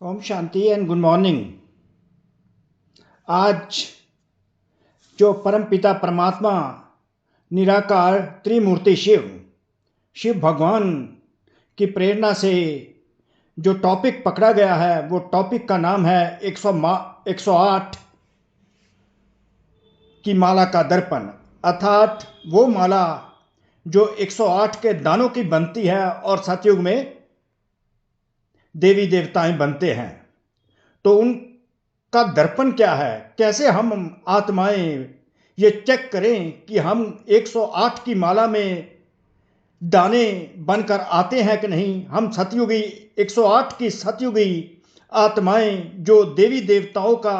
Om Shanti and good morning. आज जो परम पिता परमात्मा निराकार त्रिमूर्ति शिव भगवान की प्रेरणा से जो टॉपिक पकड़ा गया है वो टॉपिक का नाम है 108 की माला का दर्पण, अर्थात वो माला जो 108 के दानों की बनती है और सतयुग में देवी देवताएं बनते हैं। तो उनका दर्पण क्या है, कैसे हम आत्माएं ये चेक करें कि हम 108 की माला में दाने बनकर आते हैं कि नहीं। हम सतयुगी 108 की सतयुगी आत्माएं जो देवी देवताओं का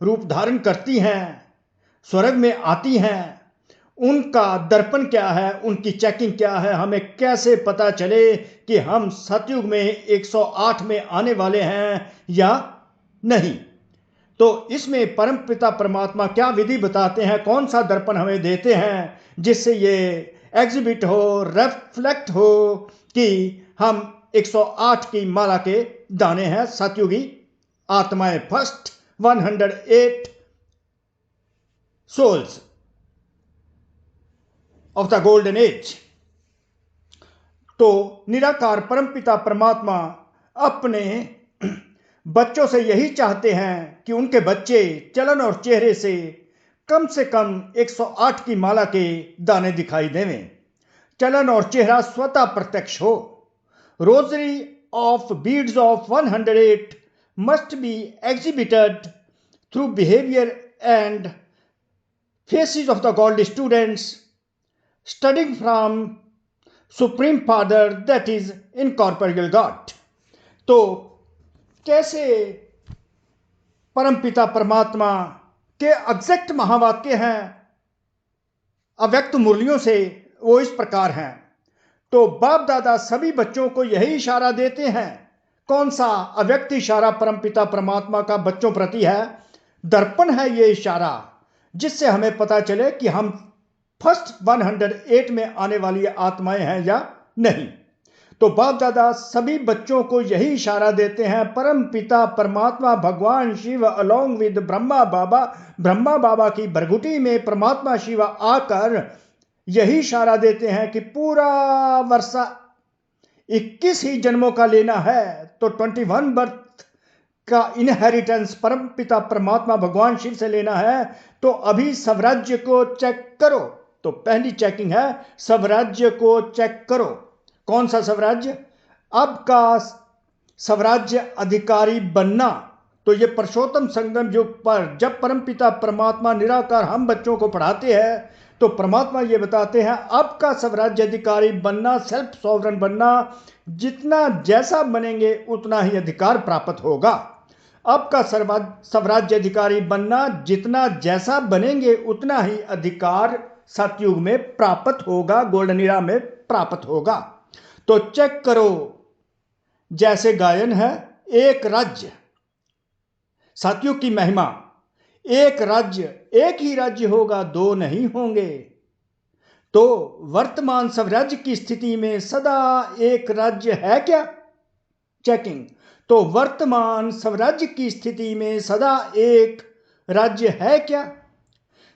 रूप धारण करती हैं, स्वर्ग में आती हैं, उनका दर्पण क्या है, उनकी चेकिंग क्या है, हमें कैसे पता चले कि हम सतयुग में 108 में आने वाले हैं या नहीं। तो इसमें परम पिता परमात्मा क्या विधि बताते हैं, कौन सा दर्पण हमें देते हैं जिससे ये एग्जिबिट हो, रिफ्लेक्ट हो कि हम 108 की माला के दाने हैं, सतयुगी आत्माएं, first 108 souls of the golden age. तो निराकार परमपिता परमात्मा अपने बच्चों से यही चाहते हैं कि उनके बच्चे चलन और चेहरे से कम 108 की माला के दाने दिखाई देवें। चलन और चेहरा स्वतः प्रत्यक्ष हो। Rosary of beads of 108 must be exhibited through behaviour and faces of the gold students studying from Supreme Father, that is incorporeal God। तो कैसे परमपिता परमात्मा के एग्जैक्ट महावाक्य हैं अव्यक्त मुरलियों से, वो इस प्रकार हैं। तो बाप दादा सभी बच्चों को यही इशारा देते हैं। कौन सा अव्यक्त इशारा परमपिता परमात्मा का बच्चों प्रति है? दर्पण है ये इशारा, जिससे हमें पता चले कि हम फर्स्ट 108 में आने वाली आत्माएं हैं या नहीं। तो बाप दादा सभी बच्चों को यही इशारा देते हैं। परम पिता परमात्मा भगवान शिव अलोंग विद ब्रह्मा बाबा की भरगुटी में परमात्मा शिव आकर यही इशारा देते हैं कि पूरा वर्षा 21 ही जन्मों का लेना है, तो 21 बर्थ का इनहेरिटेंस परम पिता परमात्मा भगवान शिव से लेना है। तो अभी स्वराज्य को चेक करो। तो पहली चेकिंग है स्वराज्य को चेक करो। कौन सा स्वराज्य? अब का स्वराज्य अधिकारी बनना। तो ये पुरुषोत्तम संगम युग पर जब परम पिता परमात्मा निराकार हम बच्चों को पढ़ाते हैं तो परमात्मा ये बताते हैं अब का स्वराज्य अधिकारी बनना, सेल्फ सॉवरन बनना। जितना जैसा बनेंगे उतना ही अधिकार प्राप्त होगा। अब का स्वराज्य अधिकारी बनना, जितना जैसा बनेंगे उतना ही अधिकार सतयुग में प्राप्त होगा, गोल्डन ईरा में प्राप्त होगा। तो चेक करो, जैसे गायन है एक राज्य, सतयुग की महिमा, एक राज्य, एक ही राज्य होगा, दो नहीं होंगे। तो वर्तमान स्वराज्य की स्थिति में सदा एक राज्य है क्या? चेकिंग। तो वर्तमान स्वराज्य की स्थिति में सदा एक राज्य है क्या?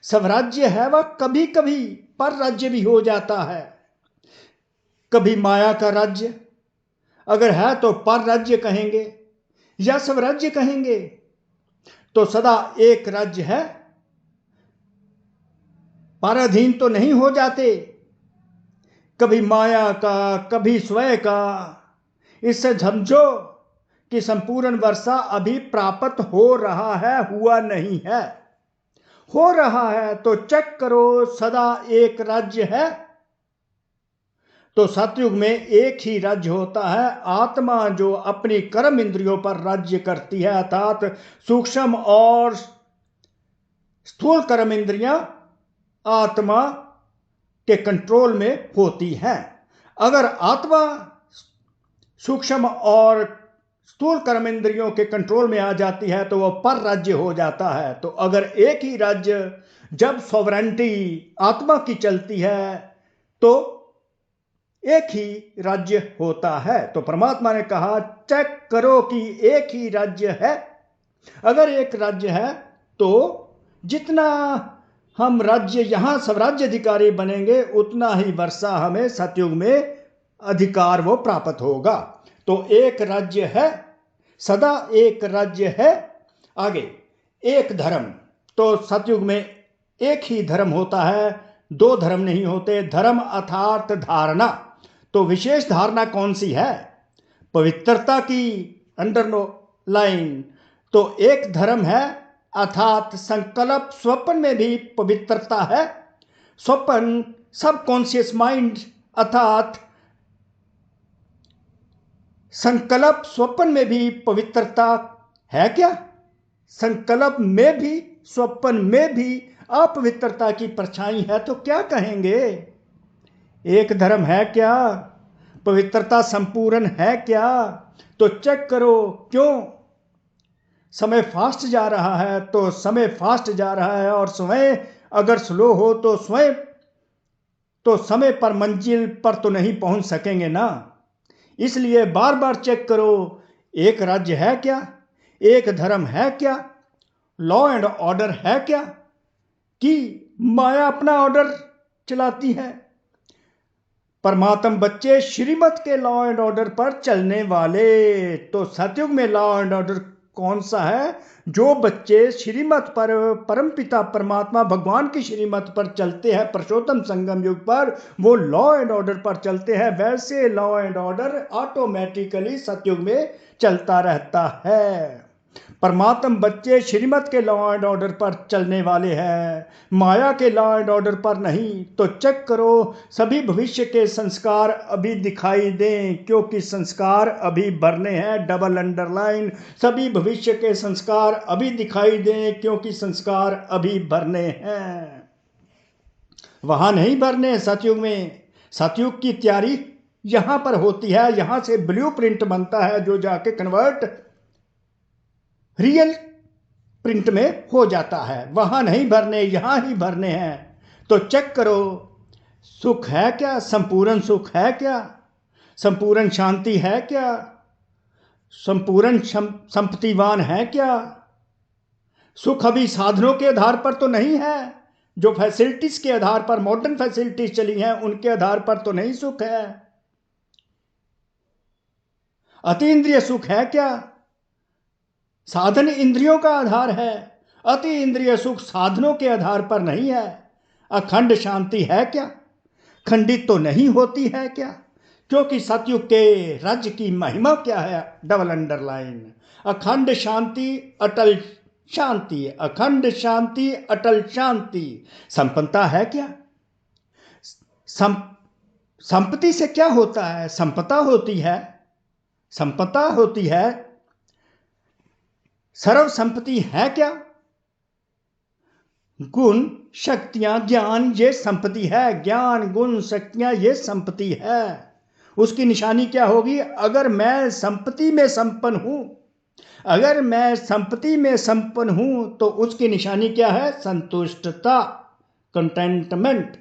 स्वराज्य है वह कभी कभी पर राज्य भी हो जाता है। कभी माया का राज्य अगर है तो पर राज्य कहेंगे या स्वराज्य कहेंगे। तो सदा एक राज्य है, पराधीन तो नहीं हो जाते, कभी माया का कभी स्वयं का। इससे समझो कि संपूर्ण वर्षा अभी प्राप्त हो रहा है, हुआ नहीं है, हो रहा है। तो चेक करो सदा एक राज्य है। तो सतयुग में एक ही राज्य होता है, आत्मा जो अपनी कर्म इंद्रियों पर राज्य करती है, अर्थात सूक्ष्म और स्थूल कर्म इंद्रियां आत्मा के कंट्रोल में होती हैं। अगर आत्मा सूक्ष्म और स्थूल कर्म इंद्रियों के कंट्रोल में आ जाती है तो वह पर राज्य हो जाता है। तो अगर एक ही राज्य जब सॉवरेंटी आत्मा की चलती है तो एक ही राज्य होता है। तो परमात्मा ने कहा चेक करो कि एक ही राज्य है। अगर एक राज्य है तो जितना हम राज्य यहां स्वराज्य अधिकारी बनेंगे उतना ही वर्षा हमें सतयुग में अधिकार वो प्राप्त होगा। तो एक राज्य है, सदा एक राज्य है। आगे एक धर्म, तो सतयुग में एक ही धर्म होता है, दो धर्म नहीं होते। धर्म अर्थात धारणा। तो विशेष धारणा कौन सी है? पवित्रता की अंडरलाइन। तो एक धर्म है अर्थात संकल्प। स्वप्न में भी पवित्रता है। स्वप्न सबकॉन्शियस माइंड अर्थात संकल्प स्वप्न में भी पवित्रता है क्या? संकल्प में भी स्वप्न में भी अपवित्रता की परछाई है तो क्या कहेंगे? एक धर्म है क्या? पवित्रता संपूर्ण है क्या? तो चेक करो। क्यों? समय फास्ट जा रहा है तो समय फास्ट जा रहा है, और समय अगर स्लो हो तो स्वयं तो समय पर मंजिल पर तो नहीं पहुंच सकेंगे ना। इसलिए बार बार चेक करो। एक राज्य है क्या? एक धर्म है क्या? लॉ एंड ऑर्डर है क्या? कि माया अपना ऑर्डर चलाती है? परमात्म बच्चे श्रीमत के लॉ एंड ऑर्डर पर चलने वाले। तो सतयुग में लॉ एंड ऑर्डर कौन सा है? जो बच्चे श्रीमत पर, परमपिता परमात्मा भगवान की श्रीमत पर चलते हैं, पुरुषोत्तम संगम युग पर, वो लॉ एंड ऑर्डर पर चलते हैं। वैसे लॉ एंड ऑर्डर ऑटोमेटिकली सतयुग में चलता रहता है। परमात्म बच्चे श्रीमत के लॉ एंड ऑर्डर पर चलने वाले हैं, माया के लॉ एंड ऑर्डर पर नहीं। तो चेक करो। सभी भविष्य के संस्कार अभी दिखाई दें क्योंकि संस्कार अभी भरने हैं। Double underline. सभी भविष्य के संस्कार अभी दिखाई दें क्योंकि संस्कार अभी भरने हैं। वहां नहीं भरने सतयुग में। सतयुग की तैयारी यहां पर होती है। यहां से ब्लूप्रिंट बनता है जो जाके कन्वर्ट रियल प्रिंट में हो जाता है। वहां नहीं भरने, यहां ही भरने हैं। तो चेक करो। सुख है क्या? संपूर्ण सुख है क्या? संपूर्ण शांति है क्या? संपूर्ण संपत्तिवान है क्या? सुख अभी साधनों के आधार पर तो नहीं है। जो फैसिलिटीज के आधार पर, मॉडर्न फैसिलिटीज चली हैं, उनके आधार पर तो नहीं सुख है। अतीन्द्रिय सुख है क्या? साधन इंद्रियों का आधार है। अति इंद्रिय सुख साधनों के आधार पर नहीं है। अखंड शांति है क्या? खंडित तो नहीं होती है क्या? क्योंकि सतयुग के राज्य की महिमा क्या है? Double underline. अखंड शांति, अटल शांति। अखंड शांति, अटल शांति। संपन्नता है क्या? संपत्ति से क्या होता है? संपदा होती है। संपदा होती है। सर्व संपत्ति है क्या? गुण, शक्तियां, ज्ञान, ये संपत्ति है। ज्ञान, गुण, शक्तियां, ये संपत्ति है। उसकी निशानी क्या होगी? अगर मैं संपत्ति में संपन्न हूं, अगर मैं संपत्ति में संपन्न हूं तो उसकी निशानी क्या है? संतुष्टता, कंटेंटमेंट।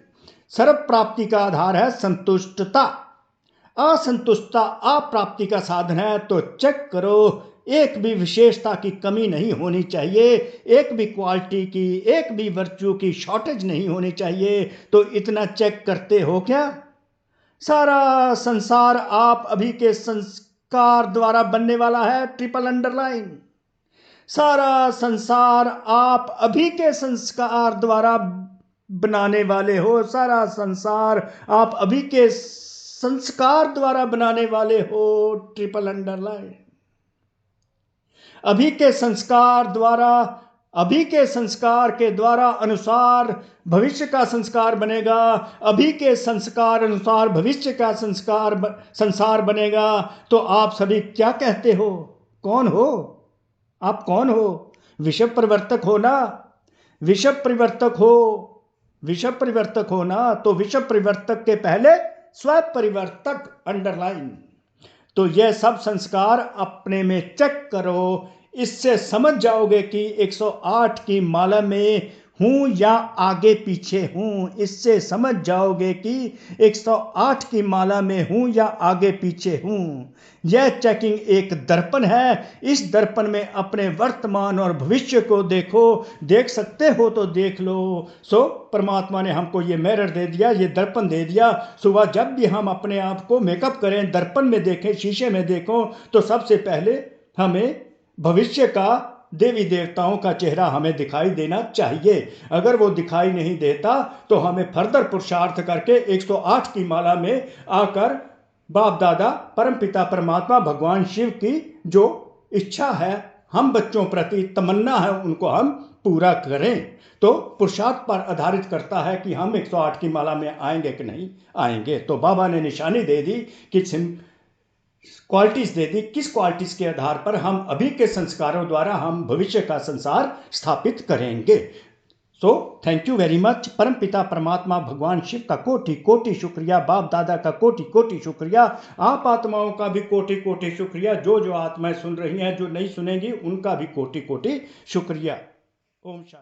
सर्व प्राप्ति का आधार है संतुष्टता। असंतुष्टता अप्राप्ति का साधन है। तो चेक करो। एक भी विशेषता की कमी नहीं होनी चाहिए। एक भी क्वालिटी की, एक भी वर्च्यू की शॉर्टेज नहीं होनी चाहिए। तो इतना चेक करते हो क्या? सारा संसार आप अभी के संस्कार द्वारा बनने वाला है। Triple underline. सारा संसार आप अभी के संस्कार द्वारा बनाने वाले हो। सारा संसार आप अभी के संस्कार द्वारा बनाने वाले हो। Triple underline. अभी के संस्कार द्वारा, अभी के संस्कार के द्वारा अनुसार भविष्य का संस्कार बनेगा। अभी के संस्कार अनुसार भविष्य का संसार बनेगा। तो आप सभी क्या कहते हो? कौन हो आप? कौन हो? विश्व परिवर्तक हो ना? विश्व परिवर्तक हो, विश्व परिवर्तक हो ना? तो विश्व परिवर्तक के पहले स्व परिवर्तक अंडरलाइन। तो यह सब संस्कार अपने में चेक करो। इससे समझ जाओगे कि 108 की माला में हूं या आगे पीछे हूं। इससे समझ जाओगे कि 108 की माला में हूं या आगे पीछे हूं। यह चेकिंग एक दर्पण है। इस दर्पण में अपने वर्तमान और भविष्य को देखो। देख सकते हो तो देख लो। सो परमात्मा ने हमको ये मिरर दे दिया, ये दर्पण दे दिया। सुबह जब भी हम अपने आप को मेकअप करें, दर्पण में देखें, शीशे में देखो, तो सबसे पहले हमें भविष्य का, देवी देवताओं का चेहरा हमें दिखाई देना चाहिए। अगर वो दिखाई नहीं देता तो हमें फर्दर पुरुषार्थ करके 108 की माला में आकर बाप दादा, परमपिता परमात्मा, भगवान शिव की जो इच्छा है, हम बच्चों प्रति तमन्ना है, उनको हम पूरा करें। तो पुरुषार्थ पर आधारित करता है कि हम 108 की माला में आएंगे कि नहीं आएंगे। तो बाबा ने निशानी दे दी कि क्वालिटीज दे दी, किस क्वालिटीज के आधार पर हम अभी के संस्कारों द्वारा हम भविष्य का संसार स्थापित करेंगे। So thank you very much. परम पिता परमात्मा भगवान शिव का कोटि कोटि शुक्रिया, बाप दादा का कोटि कोटि शुक्रिया, आप आत्माओं का भी कोटि कोटि शुक्रिया, जो जो आत्माएं सुन रही हैं, जो नहीं सुनेंगी उनका भी कोटि कोटि शुक्रिया। ओम शांति।